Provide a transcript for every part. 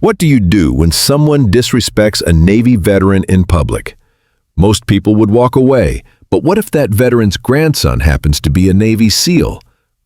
What do you do when someone disrespects a Navy veteran in public? Most people would walk away, but what if that veteran's grandson happens to be a Navy SEAL?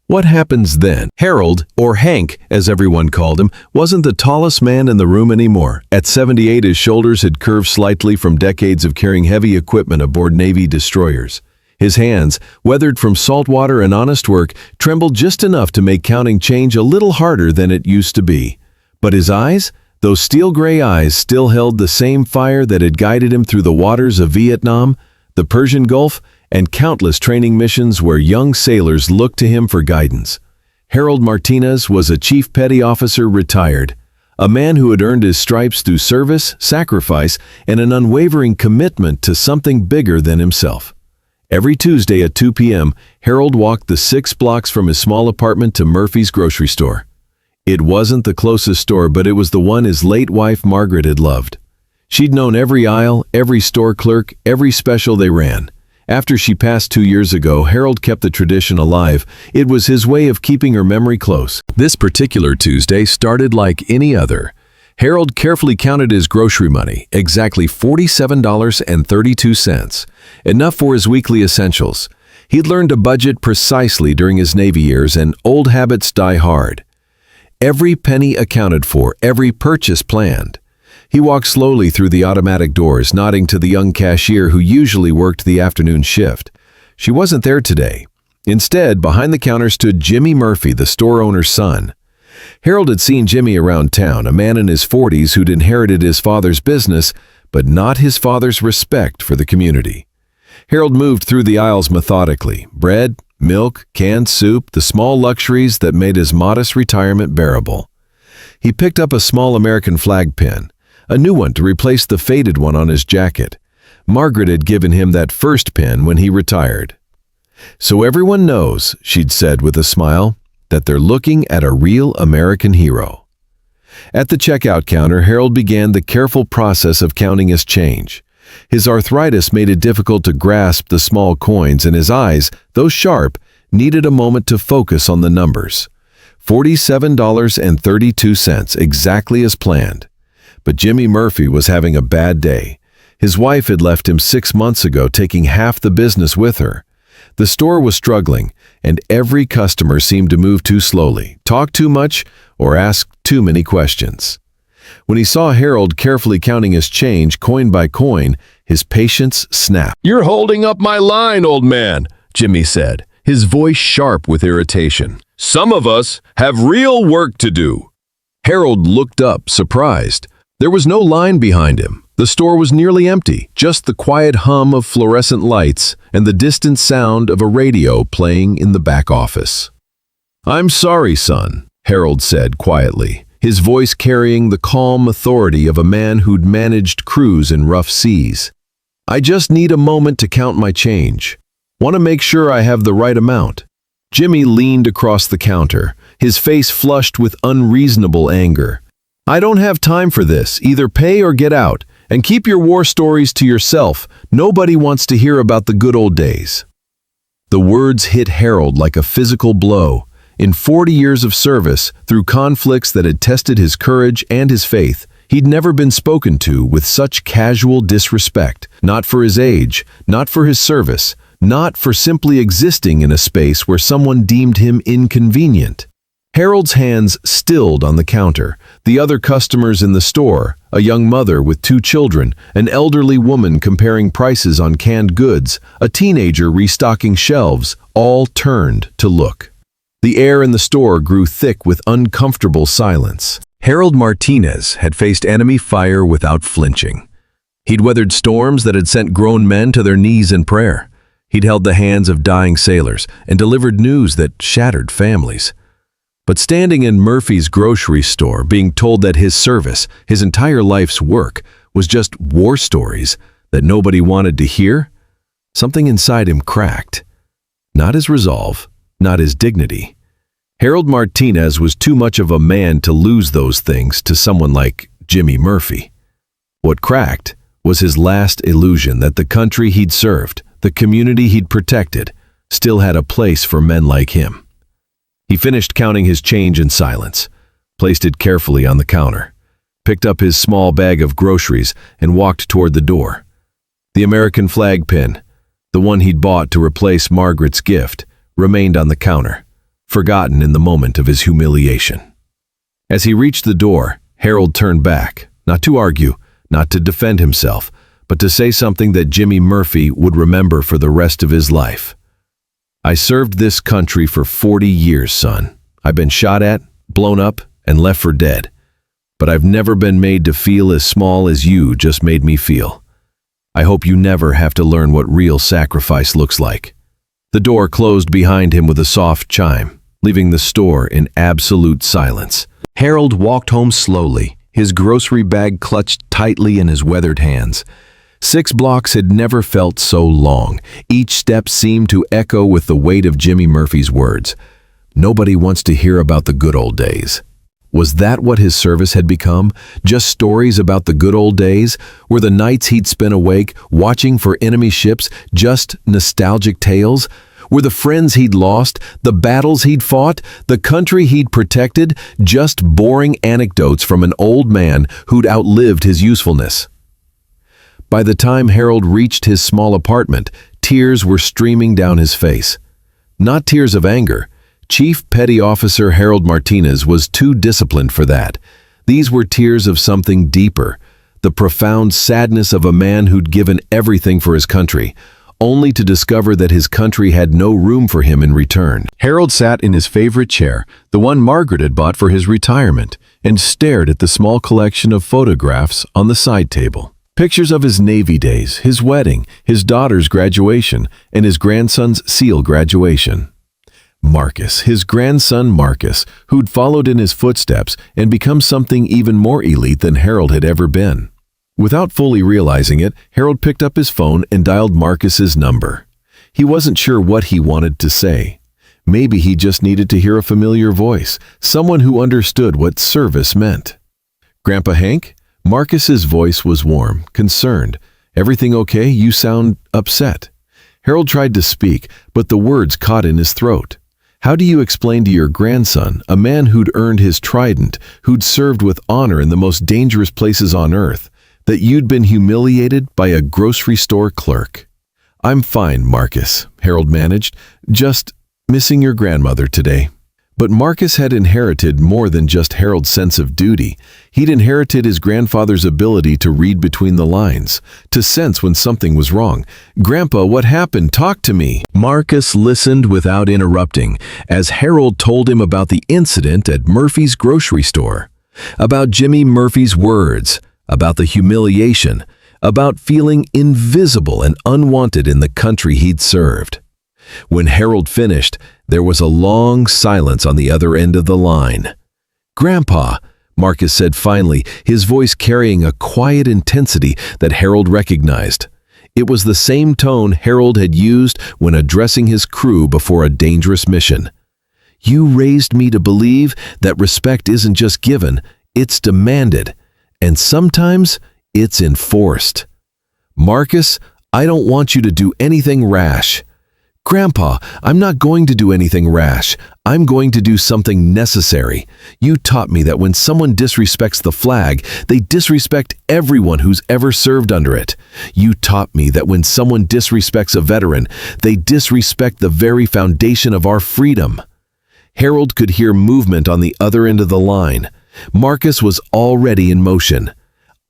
What happens then? Harold, or Hank, as everyone called him, wasn't the tallest man in the room anymore. At 78, his shoulders had curved slightly from decades of carrying heavy equipment aboard Navy destroyers. His hands, weathered from salt water and honest work, trembled just enough to make counting change a little harder than it used to be. But his eyes? Those steel-gray eyes still held the same fire that had guided him through the waters of Vietnam, the Persian Gulf, and countless training missions where young sailors looked to him for guidance. Harold Martinez was a Chief Petty Officer retired, a man who had earned his stripes through service, sacrifice, and an unwavering commitment to something bigger than himself. Every Tuesday at 2 p.m., Harold walked the 6 blocks from his small apartment to Murphy's grocery store. It wasn't the closest store, but it was the one his late wife Margaret had loved. She'd known every aisle, every store clerk, every special they ran. After she passed 2 years ago, Harold kept the tradition alive. It was his way of keeping her memory close. This particular Tuesday started like any other. Harold carefully counted his grocery money, exactly $47.32, enough for his weekly essentials. He'd learned to budget precisely during his Navy years, and old habits die hard. Every penny accounted for, every purchase planned. He walked slowly through the automatic doors, nodding to the young cashier who usually worked the afternoon shift. She wasn't there today. Instead, behind the counter stood Jimmy Murphy, the store owner's son. Harold had seen Jimmy around town, a man in his 40s who'd inherited his father's business, but not his father's respect for the community. Harold moved through the aisles methodically. Bread, milk, canned soup, the small luxuries that made his modest retirement bearable. He picked up a small American flag pin, a new one to replace the faded one on his jacket. Margaret had given him that first pin when he retired. "So everyone knows," she'd said with a smile, "that they're looking at a real American hero." At the checkout counter, Harold began the careful process of counting his change. His arthritis made it difficult to grasp the small coins, and his eyes, though sharp, needed a moment to focus on the numbers. $47.32, exactly as planned. But Jimmy Murphy was having a bad day. His wife had left him 6 months ago, taking half the business with her. The store was struggling, and every customer seemed to move too slowly, talk too much, or ask too many questions. When he saw Harold carefully counting his change coin by coin, his patience snapped. "You're holding up my line, old man," Jimmy said, his voice sharp with irritation. "Some of us have real work to do." Harold looked up, surprised. There was no line behind him. The store was nearly empty, just the quiet hum of fluorescent lights and the distant sound of a radio playing in the back office. "I'm sorry, son," Harold said quietly, his voice carrying the calm authority of a man who'd managed crews in rough seas. "I just need a moment to count my change. Want to make sure I have the right amount." Jimmy leaned across the counter, his face flushed with unreasonable anger. "I don't have time for this. Either pay or get out. And keep your war stories to yourself. Nobody wants to hear about the good old days." The words hit Harold like a physical blow. In 40 years of service, through conflicts that had tested his courage and his faith, he'd never been spoken to with such casual disrespect, not for his age, not for his service, not for simply existing in a space where someone deemed him inconvenient. Harold's hands stilled on the counter. The other customers in the store, a young mother with 2 children, an elderly woman comparing prices on canned goods, a teenager restocking shelves, all turned to look. The air in the store grew thick with uncomfortable silence. Harold Martinez had faced enemy fire without flinching. He'd weathered storms that had sent grown men to their knees in prayer. He'd held the hands of dying sailors and delivered news that shattered families. But standing in Murphy's grocery store, being told that his service, his entire life's work, was just war stories that nobody wanted to hear, something inside him cracked. Not his resolve, not his dignity. Harold Martinez was too much of a man to lose those things to someone like Jimmy Murphy. What cracked was his last illusion that the country he'd served, the community he'd protected, still had a place for men like him. He finished counting his change in silence, placed it carefully on the counter, picked up his small bag of groceries, and walked toward the door. The American flag pin, the one he'd bought to replace Margaret's gift, remained on the counter, forgotten in the moment of his humiliation. As he reached the door, Harold turned back, not to argue, not to defend himself, but to say something that Jimmy Murphy would remember for the rest of his life. "I served this country for 40 years, son. I've been shot at, blown up, and left for dead. But I've never been made to feel as small as you just made me feel. I hope you never have to learn what real sacrifice looks like." The door closed behind him with a soft chime, leaving the store in absolute silence. Harold walked home slowly, his grocery bag clutched tightly in his weathered hands. 6 blocks had never felt so long. Each step seemed to echo with the weight of Jimmy Murphy's words. Nobody wants to hear about the good old days. Was that what his service had become? Just stories about the good old days? Were the nights he'd spent awake, watching for enemy ships, just nostalgic tales? Were the friends he'd lost, the battles he'd fought, the country he'd protected, just boring anecdotes from an old man who'd outlived his usefulness? By the time Harold reached his small apartment, tears were streaming down his face. Not tears of anger. Chief Petty Officer Harold Martinez was too disciplined for that. These were tears of something deeper, the profound sadness of a man who'd given everything for his country, only to discover that his country had no room for him in return. Harold sat in his favorite chair, the one Margaret had bought for his retirement, and stared at the small collection of photographs on the side table. Pictures of his Navy days, his wedding, his daughter's graduation, and his grandson's SEAL graduation. Marcus, his grandson Marcus, who'd followed in his footsteps and become something even more elite than Harold had ever been. Without fully realizing it, Harold picked up his phone and dialed Marcus's number. He wasn't sure what he wanted to say. Maybe he just needed to hear a familiar voice, someone who understood what service meant. "Grandpa Hank?" Marcus's voice was warm, concerned. "Everything okay? You sound upset." Harold tried to speak, but the words caught in his throat. How do you explain to your grandson, a man who'd earned his trident, who'd served with honor in the most dangerous places on earth, that you'd been humiliated by a grocery store clerk? "I'm fine, Marcus," Harold managed, "just missing your grandmother today." But Marcus had inherited more than just Harold's sense of duty. He'd inherited his grandfather's ability to read between the lines, to sense when something was wrong. "Grandpa, what happened? Talk to me." Marcus listened without interrupting as Harold told him about the incident at Murphy's grocery store, about Jimmy Murphy's words, about the humiliation, about feeling invisible and unwanted in the country he'd served. When Harold finished, there was a long silence on the other end of the line. "Grandpa," Marcus said finally, his voice carrying a quiet intensity that Harold recognized. It was the same tone Harold had used when addressing his crew before a dangerous mission. "You raised me to believe that respect isn't just given, it's demanded, and sometimes it's enforced. Marcus, I don't want you to do anything rash." "Grandpa, I'm not going to do anything rash. I'm going to do something necessary. You taught me that when someone disrespects the flag, they disrespect everyone who's ever served under it. You taught me that when someone disrespects a veteran, they disrespect the very foundation of our freedom." Harold could hear movement on the other end of the line. Marcus was already in motion.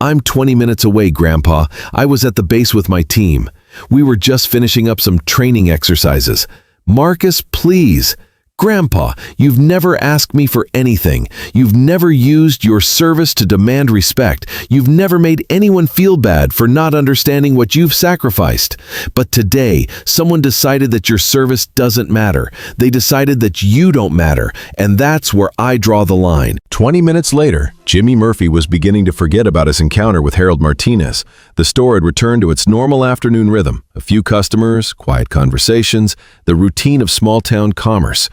"I'm 20 minutes away, Grandpa. I was at the base with my team. We were just finishing up some training exercises. Marcus, please. Grandpa, you've never asked me for anything. You've never used your service to demand respect. You've never made anyone feel bad for not understanding what you've sacrificed. But today, someone decided that your service doesn't matter. They decided that you don't matter, and that's where I draw the line." 20 minutes later, Jimmy Murphy was beginning to forget about his encounter with Harold Martinez. The store had returned to its normal afternoon rhythm. A few customers, quiet conversations, the routine of small-town commerce.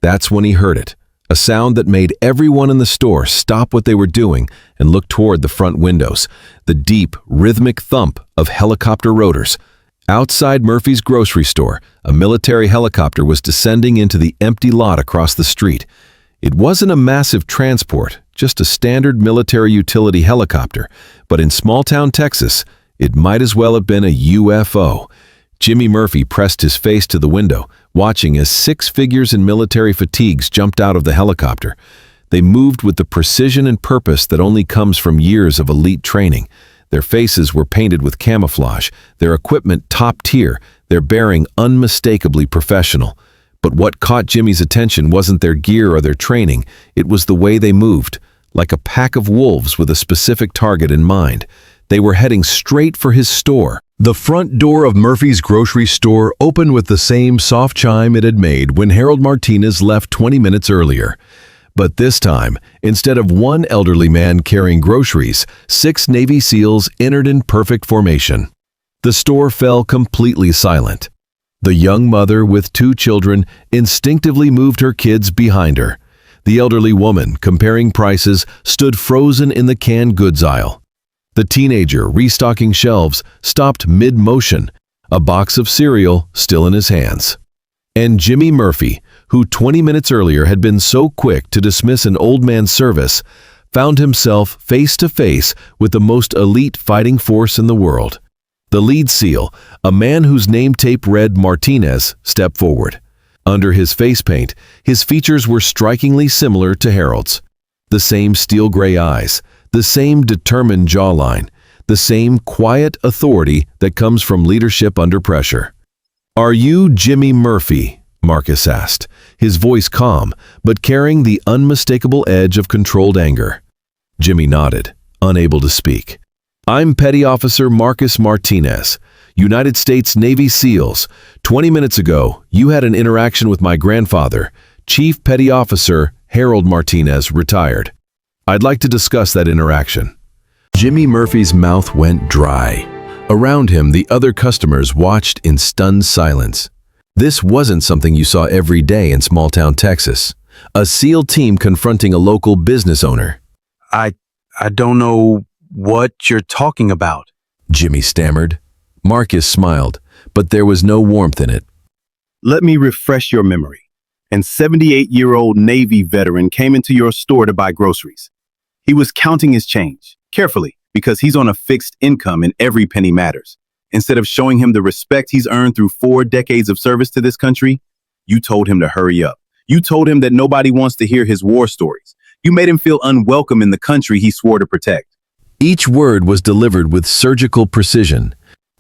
That's when he heard it, a sound that made everyone in the store stop what they were doing and look toward the front windows, the deep, rhythmic thump of helicopter rotors. Outside Murphy's grocery store, a military helicopter was descending into the empty lot across the street. It wasn't a massive transport, just a standard military utility helicopter, but in small-town Texas, it might as well have been a UFO. Jimmy Murphy pressed his face to the window, watching as 6 figures in military fatigues jumped out of the helicopter. They moved with the precision and purpose that only comes from years of elite training. Their faces were painted with camouflage, their equipment top tier, their bearing unmistakably professional. But what caught Jimmy's attention wasn't their gear or their training, it was the way they moved, like a pack of wolves with a specific target in mind. They were heading straight for his store. The front door of Murphy's grocery store opened with the same soft chime it had made when Harold Martinez left 20 minutes earlier. But this time, instead of one elderly man carrying groceries, 6 Navy SEALs entered in perfect formation. The store fell completely silent. The young mother with 2 children instinctively moved her kids behind her. The elderly woman, comparing prices, stood frozen in the canned goods aisle. The teenager, restocking shelves, stopped mid-motion, a box of cereal still in his hands. And Jimmy Murphy, who 20 minutes earlier had been so quick to dismiss an old man's service, found himself face to face with the most elite fighting force in the world. The lead SEAL, a man whose name tape read Martinez, stepped forward. Under his face paint, his features were strikingly similar to Harold's. The same steel gray eyes, the same determined jawline, the same quiet authority that comes from leadership under pressure. "Are you Jimmy Murphy?" Marcus asked, his voice calm, but carrying the unmistakable edge of controlled anger. Jimmy nodded, unable to speak. "I'm Petty Officer Marcus Martinez, United States Navy SEALs. 20 minutes ago, you had an interaction with my grandfather, Chief Petty Officer Harold Martinez, retired. I'd like to discuss that interaction." Jimmy Murphy's mouth went dry. Around him, the other customers watched in stunned silence. This wasn't something you saw every day in small-town Texas. A SEAL team confronting a local business owner. I don't know what you're talking about," Jimmy stammered. Marcus smiled, but there was no warmth in it. "Let me refresh your memory. An 78-year-old Navy veteran came into your store to buy groceries. He was counting his change, carefully, because he's on a fixed income and every penny matters. Instead of showing him the respect he's earned through 4 decades of service to this country, you told him to hurry up. You told him that nobody wants to hear his war stories. You made him feel unwelcome in the country he swore to protect." Each word was delivered with surgical precision,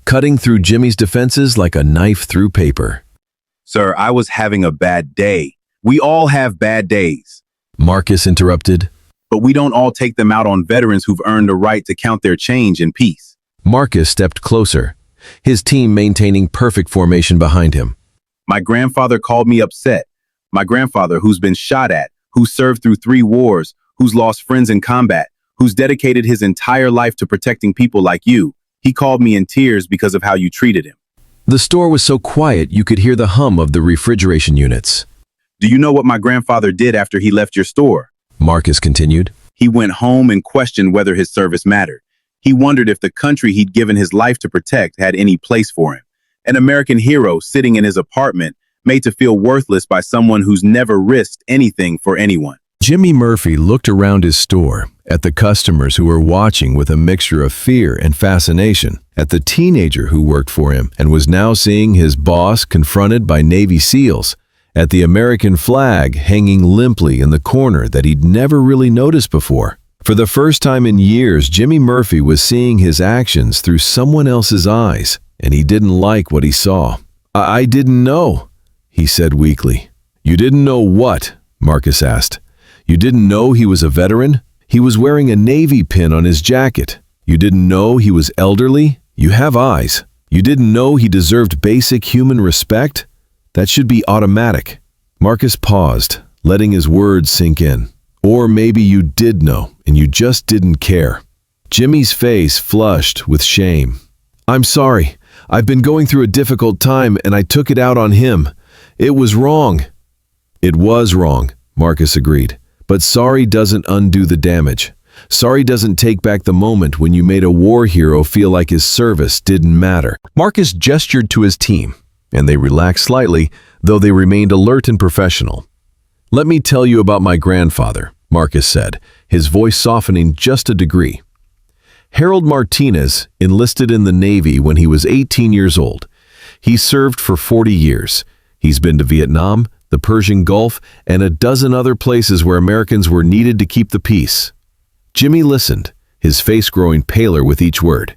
cutting through Jimmy's defenses like a knife through paper. "Sir, I was having a bad day. We all have bad days." Marcus interrupted. "But we don't all take them out on veterans who've earned the right to count their change in peace." Marcus stepped closer, his team maintaining perfect formation behind him. "My grandfather called me upset. My grandfather, who's been shot at, who served through 3 wars, who's lost friends in combat, who's dedicated his entire life to protecting people like you. He called me in tears because of how you treated him." The store was so quiet you could hear the hum of the refrigeration units. "Do you know what my grandfather did after he left your store?" Marcus continued. "He went home and questioned whether his service mattered. He wondered if the country he'd given his life to protect had any place for him. An American hero sitting in his apartment, made to feel worthless by someone who's never risked anything for anyone." Jimmy Murphy looked around his store, at the customers who were watching with a mixture of fear and fascination, at the teenager who worked for him and was now seeing his boss confronted by Navy SEALs, at the American flag hanging limply in the corner that he'd never really noticed before. For the first time in years, Jimmy Murphy was seeing his actions through someone else's eyes, and he didn't like what he saw. I didn't know," he said weakly. "You didn't know what?" Marcus asked. "You didn't know he was a veteran? He was wearing a Navy pin on his jacket. You didn't know he was elderly? You have eyes. You didn't know he deserved basic human respect? That should be automatic." Marcus paused, letting his words sink in. "Or maybe you did know, and you just didn't care." Jimmy's face flushed with shame. "I'm sorry. I've been going through a difficult time, and I took it out on him. It was wrong." "It was wrong," Marcus agreed. "But sorry doesn't undo the damage. Sorry doesn't take back the moment when you made a war hero feel like his service didn't matter." Marcus gestured to his team, and they relaxed slightly, though they remained alert and professional. Let me tell you about my grandfather, Marcus said, his voice softening just a degree. Harold Martinez enlisted in the Navy when he was 18 years old. He served for 40 years. He's been to Vietnam, the Persian Gulf, and a dozen other places where Americans were needed to keep the peace. Jimmy listened, his face growing paler with each word.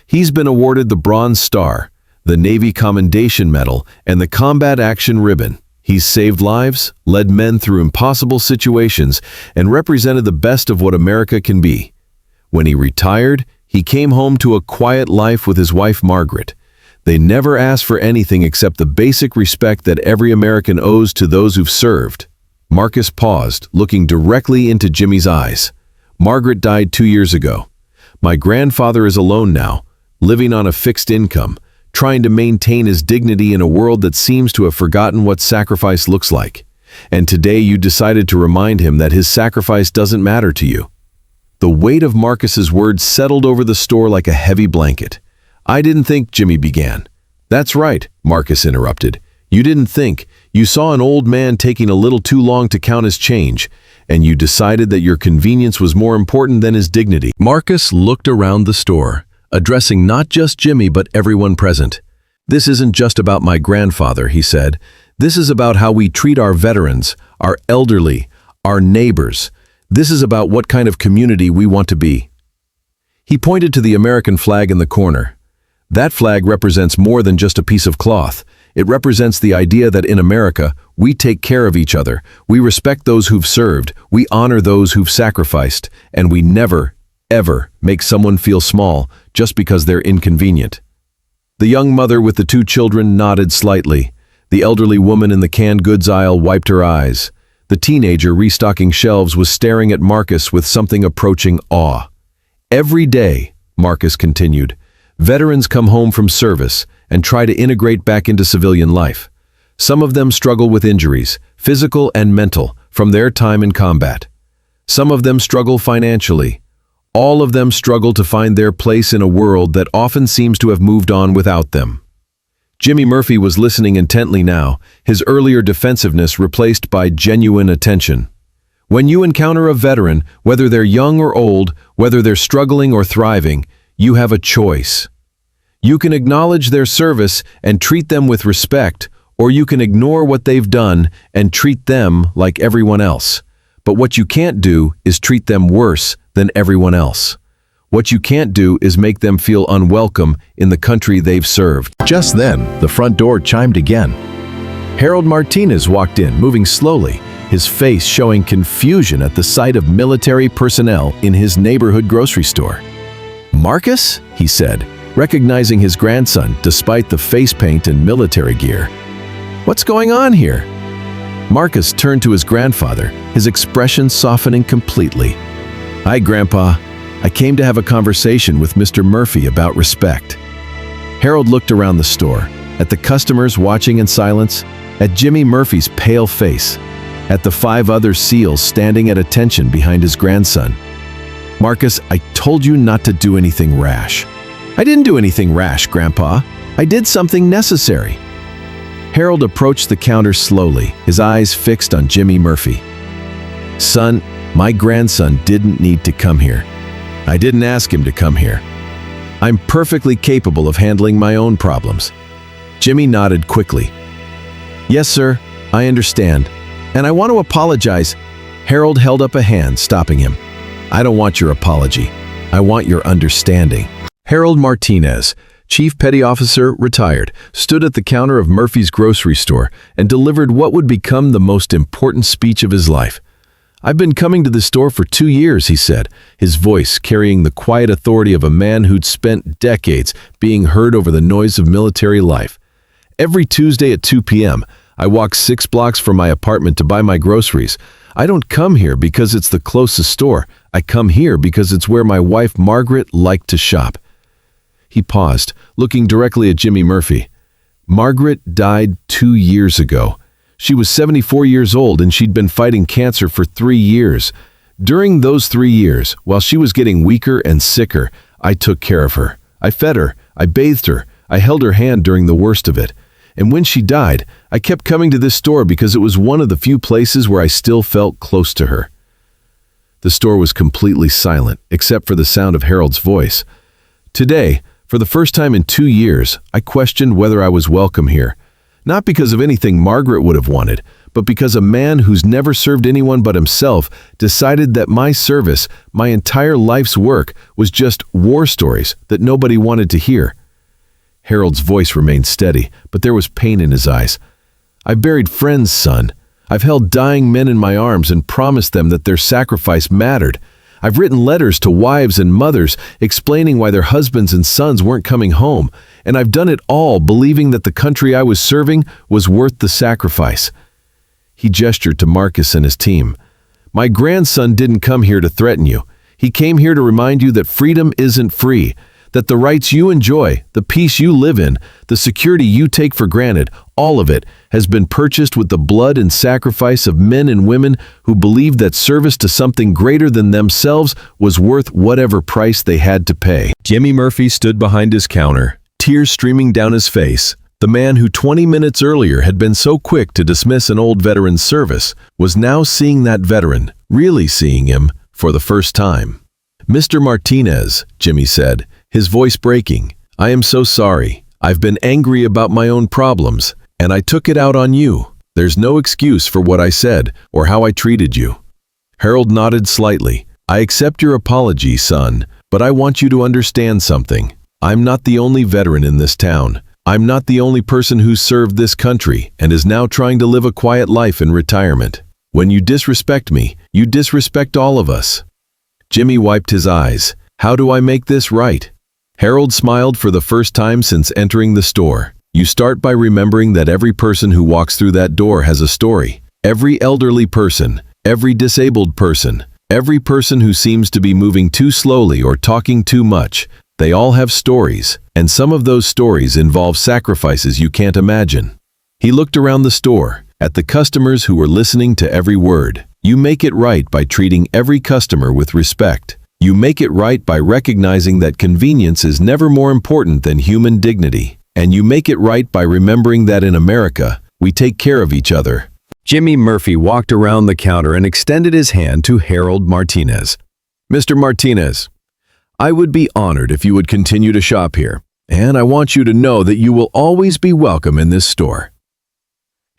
He's been awarded the Bronze Star, the Navy Commendation Medal, and the Combat Action Ribbon. He's saved lives, led men through impossible situations, and represented the best of what America can be. When he retired, he came home to a quiet life with his wife Margaret. They never asked for anything except the basic respect that every American owes to those who've served. Marcus paused, looking directly into Jimmy's eyes. Margaret died 2 years ago. My grandfather is alone now, living on a fixed income, trying to maintain his dignity in a world that seems to have forgotten what sacrifice looks like. And today you decided to remind him that his sacrifice doesn't matter to you. The weight of Marcus's words settled over the store like a heavy blanket. I didn't think, Jimmy began. That's right, Marcus interrupted. You didn't think. You saw an old man taking a little too long to count his change, and you decided that your convenience was more important than his dignity. Marcus looked around the store, addressing not just Jimmy but everyone present. This isn't just about my grandfather, he said. This is about how we treat our veterans, our elderly, our neighbors. This is about what kind of community we want to be. He pointed to the American flag in the corner. That flag represents more than just a piece of cloth. It represents the idea that in America, we take care of each other, we respect those who've served, we honor those who've sacrificed, and we never, ever make someone feel small just because they're inconvenient. The young mother with the 2 children nodded slightly. The elderly woman in the canned goods aisle wiped her eyes. The teenager restocking shelves was staring at Marcus with something approaching awe. Every day, Marcus continued, veterans come home from service and try to integrate back into civilian life. Some of them struggle with injuries, physical and mental, from their time in combat. Some of them struggle financially. All of them struggle to find their place in a world that often seems to have moved on without them. Jimmy Murphy was listening intently now, his earlier defensiveness replaced by genuine attention. When you encounter a veteran, whether they're young or old, whether they're struggling or thriving, you have a choice. You can acknowledge their service and treat them with respect, or you can ignore what they've done and treat them like everyone else. But what you can't do is treat them worse than everyone else. What you can't do is make them feel unwelcome in the country they've served. Just then, the front door chimed again. Harold Martinez walked in, moving slowly, his face showing confusion at the sight of military personnel in his neighborhood grocery store. Marcus? He said, recognizing his grandson despite the face paint and military gear. What's going on here? Marcus turned to his grandfather, his expression softening completely. Hi, Grandpa. I came to have a conversation with Mr. Murphy about respect. Harold looked around the store, at the customers watching in silence, at Jimmy Murphy's pale face, at the 5 other SEALs standing at attention behind his grandson. Marcus, I told you not to do anything rash. I didn't do anything rash, Grandpa. I did something necessary. Harold approached the counter slowly, his eyes fixed on Jimmy Murphy. Son, my grandson didn't need to come here. I didn't ask him to come here. I'm perfectly capable of handling my own problems. Jimmy nodded quickly. Yes, sir, I understand. And I want to apologize. Harold held up a hand, stopping him. I don't want your apology. I want your understanding. Harold Martinez, Chief Petty Officer, retired, stood at the counter of Murphy's grocery store and delivered what would become the most important speech of his life. I've been coming to the store for 2 years, he said, his voice carrying the quiet authority of a man who'd spent decades being heard over the noise of military life. Every Tuesday at 2 p.m., I walk 6 blocks from my apartment to buy my groceries. I don't come here because it's the closest store. I come here because it's where my wife Margaret liked to shop. He paused, looking directly at Jimmy Murphy. Margaret died 2 years ago. She was 74 years old and she'd been fighting cancer for 3 years. During those 3 years, while she was getting weaker and sicker, I took care of her. I fed her, I bathed her, I held her hand during the worst of it. And when she died, I kept coming to this store because it was one of the few places where I still felt close to her. The store was completely silent, except for the sound of Harold's voice. Today, for the first time in 2 years, I questioned whether I was welcome here. Not because of anything Margaret would have wanted, but because a man who's never served anyone but himself decided that my service, my entire life's work, was just war stories that nobody wanted to hear. Harold's voice remained steady, but there was pain in his eyes. "I've buried friends, son. I've held dying men in my arms and promised them that their sacrifice mattered. I've written letters to wives and mothers explaining why their husbands and sons weren't coming home, and I've done it all believing that the country I was serving was worth the sacrifice." He gestured to Marcus and his team. "My grandson didn't come here to threaten you. He came here to remind you that freedom isn't free, that the rights you enjoy, the peace you live in, the security you take for granted, all of it has been purchased with the blood and sacrifice of men and women who believed that service to something greater than themselves was worth whatever price they had to pay." Jimmy Murphy stood behind his counter, tears streaming down his face. The man who 20 minutes earlier had been so quick to dismiss an old veteran's service was now seeing that veteran, really seeing him, for the first time. "Mr. Martinez," Jimmy said, his voice breaking, "I am so sorry. I've been angry about my own problems, and I took it out on you. There's no excuse for what I said or how I treated you." Harold nodded slightly. "I accept your apology, son, but I want you to understand something. I'm not the only veteran in this town. I'm not the only person who served this country and is now trying to live a quiet life in retirement. When you disrespect me, you disrespect all of us." Jimmy wiped his eyes. "How do I make this right?" Harold smiled for the first time since entering the store. "You start by remembering that every person who walks through that door has a story. Every elderly person, every disabled person, every person who seems to be moving too slowly or talking too much, they all have stories, and some of those stories involve sacrifices you can't imagine." He looked around the store, at the customers who were listening to every word. "You make it right by treating every customer with respect. You make it right by recognizing that convenience is never more important than human dignity. And you make it right by remembering that in America, we take care of each other." Jimmy Murphy walked around the counter and extended his hand to Harold Martinez. "Mr. Martinez, I would be honored if you would continue to shop here, and I want you to know that you will always be welcome in this store."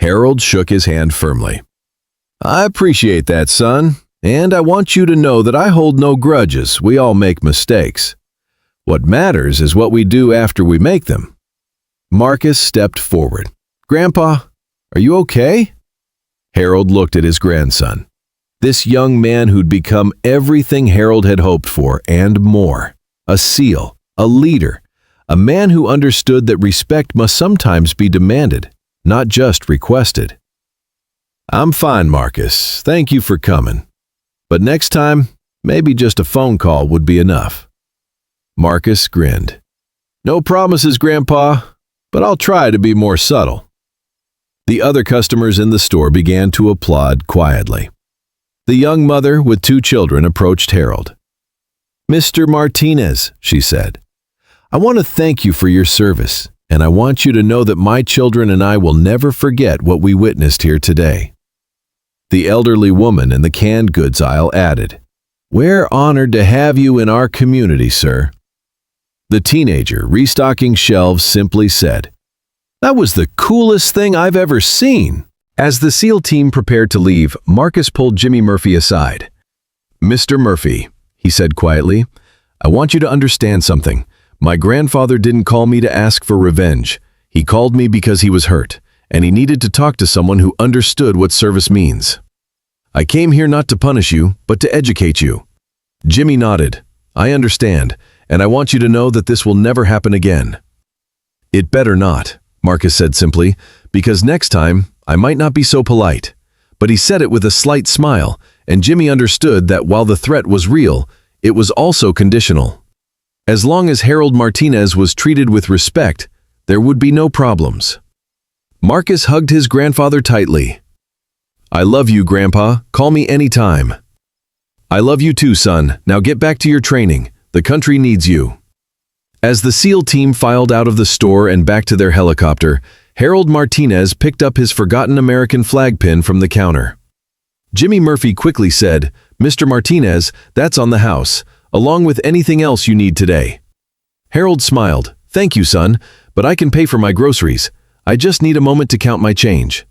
Harold shook his hand firmly. "I appreciate that, son, and I want you to know that I hold no grudges. We all make mistakes. What matters is what we do after we make them." Marcus stepped forward. "Grandpa, are you okay?" Harold looked at his grandson. This young man who'd become everything Harold had hoped for and more. A SEAL, a leader, a man who understood that respect must sometimes be demanded, not just requested. "I'm fine, Marcus. Thank you for coming. But next time, maybe just a phone call would be enough." Marcus grinned. "No promises, Grandpa, but I'll try to be more subtle." The other customers in the store began to applaud quietly. The young mother with 2 children approached Harold. "Mr. Martinez," she said, "I want to thank you for your service, and I want you to know that my children and I will never forget what we witnessed here today." The elderly woman in the canned goods aisle added, "We're honored to have you in our community, sir." The teenager restocking shelves simply said, "That was the coolest thing I've ever seen." As the SEAL team prepared to leave, Marcus pulled Jimmy Murphy aside. "Mr. Murphy," he said quietly, "I want you to understand something. My grandfather didn't call me to ask for revenge. He called me because he was hurt, and he needed to talk to someone who understood what service means. I came here not to punish you, but to educate you." Jimmy nodded. "I understand, and I want you to know that this will never happen again." "It better not," Marcus said simply, "because next time, I might not be so polite." But he said it with a slight smile, and Jimmy understood that while the threat was real, it was also conditional. As long as Harold Martinez was treated with respect, there would be no problems. Marcus hugged his grandfather tightly. "I love you, Grandpa. Call me anytime." "I love you too, son. Now get back to your training. The country needs you." As the SEAL team filed out of the store and back to their helicopter, Harold Martinez picked up his forgotten American flag pin from the counter. Jimmy Murphy quickly said, "Mr. Martinez, that's on the house, along with anything else you need today." Harold smiled. "Thank you, son, but I can pay for my groceries. I just need a moment to count my change."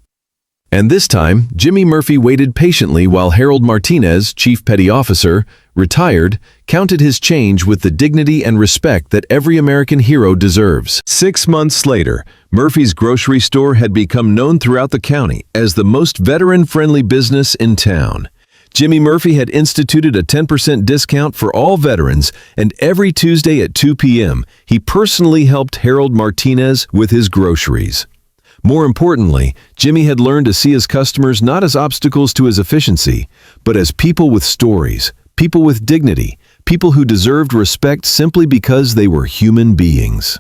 And this time, Jimmy Murphy waited patiently while Harold Martinez, Chief Petty Officer, retired, counted his change with the dignity and respect that every American hero deserves. 6 months later, Murphy's grocery store had become known throughout the county as the most veteran-friendly business in town. Jimmy Murphy had instituted a 10% discount for all veterans, and every Tuesday at 2 p.m., he personally helped Harold Martinez with his groceries. More importantly, Jimmy had learned to see his customers not as obstacles to his efficiency, but as people with stories, people with dignity, people who deserved respect simply because they were human beings.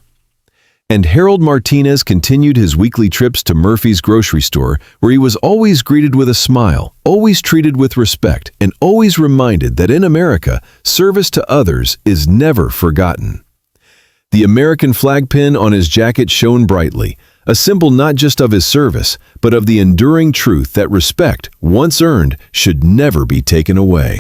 And Harold Martinez continued his weekly trips to Murphy's grocery store, where he was always greeted with a smile, always treated with respect, and always reminded that in America, service to others is never forgotten. The American flag pin on his jacket shone brightly, a symbol not just of his service, but of the enduring truth that respect, once earned, should never be taken away.